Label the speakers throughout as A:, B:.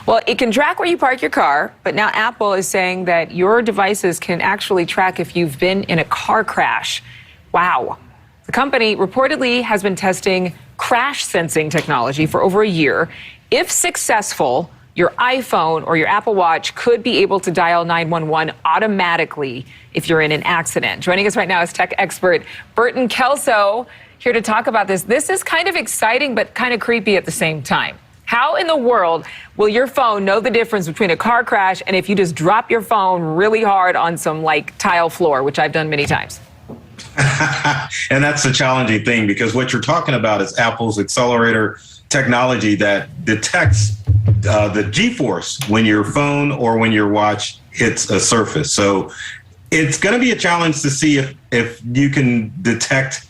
A: Well, it can track where you park your car, but now Apple is saying that your devices can actually track if you've been in a car crash. Wow. The company reportedly has been testing crash sensing technology for over a year. If successful, your iPhone or your Apple Watch could be able to dial 911 automatically if you're in an accident. Joining us right now is tech expert Burton Kelso, here to talk about this. This is kind of exciting, but kind of creepy at the same time. How in the world will your phone know the difference between a car crash and if you just drop your phone really hard on some tile floor, which I've done many times?
B: And that's the challenging thing, because what you're talking about is Apple's accelerator technology that detects the G-force when your phone or when your watch hits a surface. So it's going to be a challenge to see if you can detect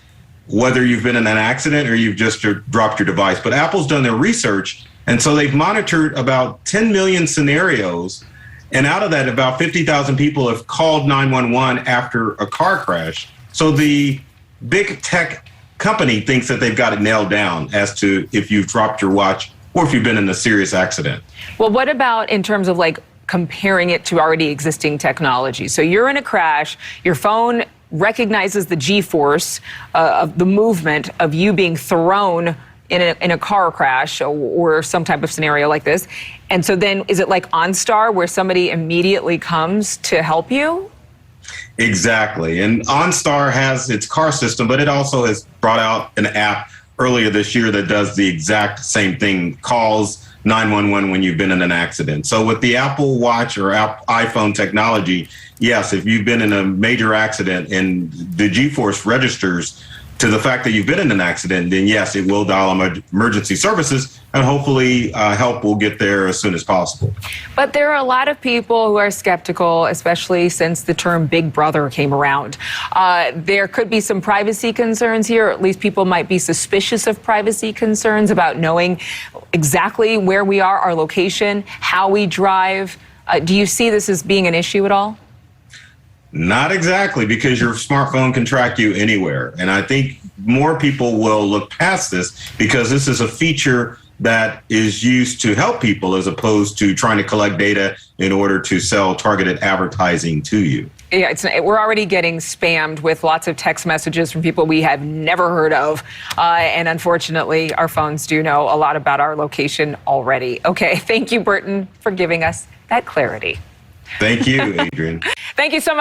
B: whether you've been in an accident or you've just dropped your device. But Apple's done their research, and so they've monitored about 10 million scenarios. And out of that, about 50,000 people have called 911 after a car crash. So the big tech company thinks that they've got it nailed down as to if you've dropped your watch or if you've been in a serious accident.
A: Well, what about in terms of comparing it to already existing technology? So you're in a crash, your phone recognizes the G-force of the movement of you being thrown in a car crash or some type of scenario like this. And so then is it like OnStar where somebody immediately comes to help you?
B: Exactly. And OnStar has its car system, but it also has brought out an app earlier this year that does the exact same thing, calls 911 when you've been in an accident. So with the Apple Watch or iPhone technology, yes, if you've been in a major accident and the G-force registers to the fact that you've been in an accident, then yes, it will dial emergency services, and hopefully help will get there as soon as possible.
A: But there are a lot of people who are skeptical, especially since the term Big Brother came around. There could be some privacy concerns here, or at least people might be suspicious of privacy concerns about knowing exactly where we are, our location, how we drive. Do you see this as being an issue at all?
B: Not exactly, because your smartphone can track you anywhere. And I think more people will look past this because this is a feature that is used to help people as opposed to trying to collect data in order to sell targeted advertising to you.
A: Yeah, we're already getting spammed with lots of text messages from people we have never heard of. And unfortunately, our phones do know a lot about our location already. Okay, thank you, Burton, for giving us that clarity.
B: Thank you, Adrian.
A: Thank you so much.